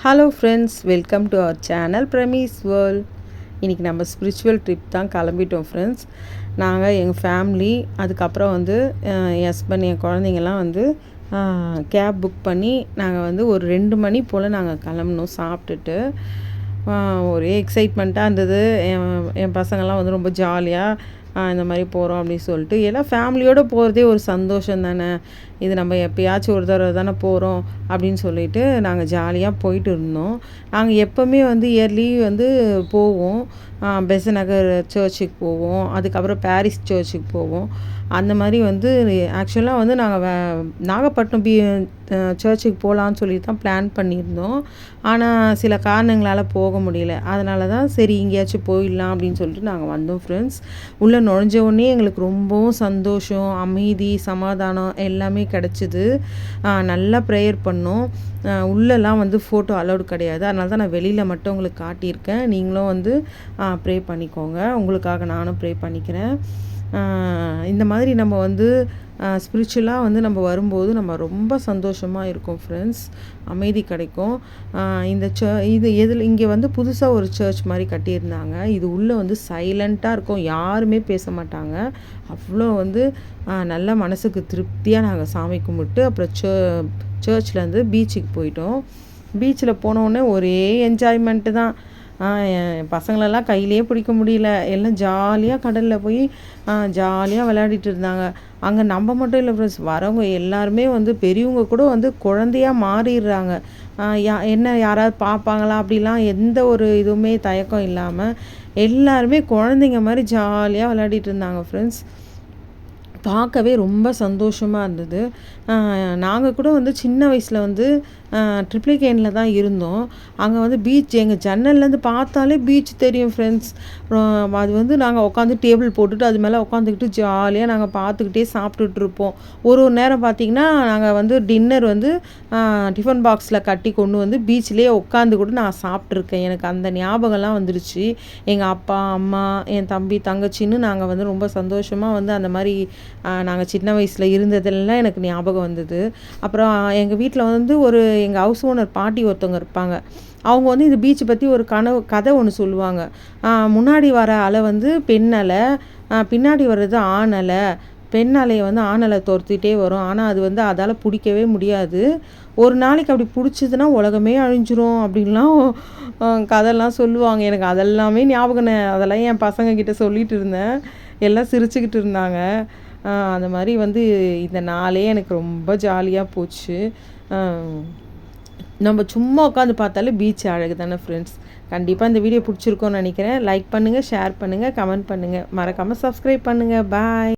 Hello friends, welcome to our channel promise world. இன்றைக்கி நம்ம spiritual trip தான் கிளம்பிட்டோம் ஃப்ரெண்ட்ஸ். நாங்கள் எங்கள் ஃபேமிலி, அதுக்கப்புறம் வந்து என் ஹஸ்பண்ட், என் குழந்தைங்கள்லாம் வந்து கேப் புக் பண்ணி நாங்கள் வந்து ஒரு 2 மணி போல் நாங்கள் கிளம்புனோம். சாப்பிட்டுட்டு ஒரே எக்ஸைட்மெண்ட்டாக இருந்தது. என் பசங்கள்லாம் வந்து ரொம்ப ஜாலியாக இந்த மாதிரி போகிறோம் அப்படின்னு சொல்லிட்டு, எல்லாம் ஃபேமிலியோடு போகிறதே ஒரு சந்தோஷம் தானே. இது நம்ம எப்போயாச்சும் ஒரு தடவை தானே போகிறோம் அப்படின்னு சொல்லிட்டு நாங்கள் ஜாலியாக போயிட்டு இருந்தோம். நாங்கள் எப்போவுமே வந்து இயர்லி வந்து போவோம். பெசன்ட் நகர் சர்ச்சுக்கு போவோம், அதுக்கப்புறம் பாரிஸ் சர்ச்சுக்கு போவோம். அந்த மாதிரி வந்து ஆக்சுவலாக வந்து நாங்கள் நாகப்பட்டினம் சர்ச்சுக்கு போகலான்னு சொல்லி தான் பிளான் பண்ணியிருந்தோம். ஆனால் சில காரணங்களால் போக முடியல. அதனால தான் சரி எங்கேயாச்சும் போயிடலாம் அப்படின்னு சொல்லிட்டு நாங்கள் வந்தோம் ஃப்ரெண்ட்ஸ். உள்ளே நுழைஞ்ச உடனே எங்களுக்கு ரொம்பவும் சந்தோஷம், அமைதி, சமாதானம் எல்லாமே கிடச்சிது. நல்லா ப்ரேயர் பண்ணோம். உள்ளெல்லாம் வந்து ஃபோட்டோ அலௌடு கிடையாது. அதனால தான் நான் வெளியில் மட்டும் உங்களுக்கு காட்டியிருக்கேன். நீங்களும் வந்து ப்ரே பண்ணிக்கோங்க. உங்களுக்காக நானும் ப்ரே பண்ணிக்கிறேன். இந்த மாதிரி நம்ம வந்து ஸ்பிரிச்சுவலாக வந்து நம்ம வரும்போது நம்ம ரொம்ப சந்தோஷமாக இருக்கும் ஃப்ரெண்ட்ஸ். அமைதி கிடைக்கும். இது இங்கே வந்து புதுசாக ஒரு சர்ச் மாதிரி கட்டியிருந்தாங்க. இது உள்ளே வந்து சைலண்ட்டாக இருக்கும், யாருமே பேச மாட்டாங்க. அவ்வளோ வந்து நல்ல மனசுக்கு திருப்தியாக நாங்கள் சாமி கும்பிட்டு அப்புறம் சர்ச்லேருந்து பீச்சுக்கு போயிட்டோம். பீச்சில் போனோடனே ஒரே என்ஜாய்மெண்ட்டு தான். என் பசங்களெல்லாம் கையிலே பிடிக்க முடியல. எல்லாம் ஜாலியாக கடலில் போய் ஜாலியாக விளையாடிட்டு இருந்தாங்க. அங்கே நம்ம மட்டும் இல்லை ஃப்ரெண்ட்ஸ், வரவங்க எல்லாருமே வந்து பெரியவங்க கூட வந்து குழந்தையாக மாறிடுறாங்க. என்ன யாராவது பார்ப்பாங்களா அப்படிலாம் எந்த ஒரு இதுவுமே தயக்கம் இல்லாமல் எல்லாருமே குழந்தைங்க மாதிரி ஜாலியாக விளையாடிட்டு இருந்தாங்க ஃப்ரெண்ட்ஸ். பார்க்கவே ரொம்ப சந்தோஷமாக இருந்தது. நாங்கள் கூட வந்து சின்ன வயசில் வந்து ட்ரிப்ளிகேனில் தான் இருந்தோம். அங்கே வந்து பீச் எங்கள் ஜன்னல்லேருந்து பார்த்தாலே பீச் தெரியும் ஃப்ரெண்ட்ஸ். அது வந்து நாங்கள் உட்காந்து டேபிள் போட்டுட்டு அது மேலே உட்காந்துக்கிட்டு ஜாலியாக நாங்கள் பார்த்துக்கிட்டே சாப்பிட்டுட்ருப்போம். ஒரு நேரம் பார்த்திங்கன்னா நாங்கள் வந்து டின்னர் வந்து டிஃபன் பாக்ஸில் கட்டி கொண்டு வந்து பீச்லேயே உட்காந்து கூட நான் சாப்பிட்ருக்கேன். எனக்கு அந்த ஞாபகம்லாம் வந்துருச்சு. எங்கள் அப்பா, அம்மா, என் தம்பி, தங்கச்சின்னு நாங்கள் வந்து ரொம்ப சந்தோஷமாக வந்து அந்த மாதிரி நாங்கள் சின்ன வயசில் இருந்ததெல்லாம் எனக்கு ஞாபகம் வந்தது. அப்புறம் எங்கள் வீட்டில் வந்து எங்கள் ஹவுஸ் ஓனர் பாட்டி ஒருத்தவங்க இருப்பாங்க. அவங்க வந்து இந்த பீச்சை பற்றி ஒரு கதை ஒன்று சொல்லுவாங்க. முன்னாடி வர அலை வந்து பெண் அலை, பின்னாடி வர்றது ஆண் அலை. பெண் அலையை வந்து ஆண் அலை துரத்திட்டே வரும். ஆனால் அது வந்து அதால் பிடிக்கவே முடியாது. ஒரு நாளைக்கு அப்படி பிடிச்சதுன்னா உலகமே அழிஞ்சிரும் அப்படின்லாம் கதைலாம் சொல்லுவாங்க. எனக்கு அதெல்லாமே ஞாபகம். அதெல்லாம் என் பசங்கக்கிட்ட சொல்லிகிட்டு இருந்தேன். எல்லாம் சிரிச்சுக்கிட்டு இருந்தாங்க. அந்த மாதிரி வந்து இந்த நாளே எனக்கு ரொம்ப ஜாலியாக போச்சு. நம்ம சும்மா உட்காந்து பார்த்தாலே பீச் அழகு தானே ஃப்ரெண்ட்ஸ். கண்டிப்பாக இந்த வீடியோ பிடிச்சிருக்கோன்னு நினைக்கிறேன். லைக் பண்ணுங்கள், ஷேர் பண்ணுங்கள், கமெண்ட் பண்ணுங்கள், மறக்காமல் சப்ஸ்கிரைப் பண்ணுங்கள். பாய்.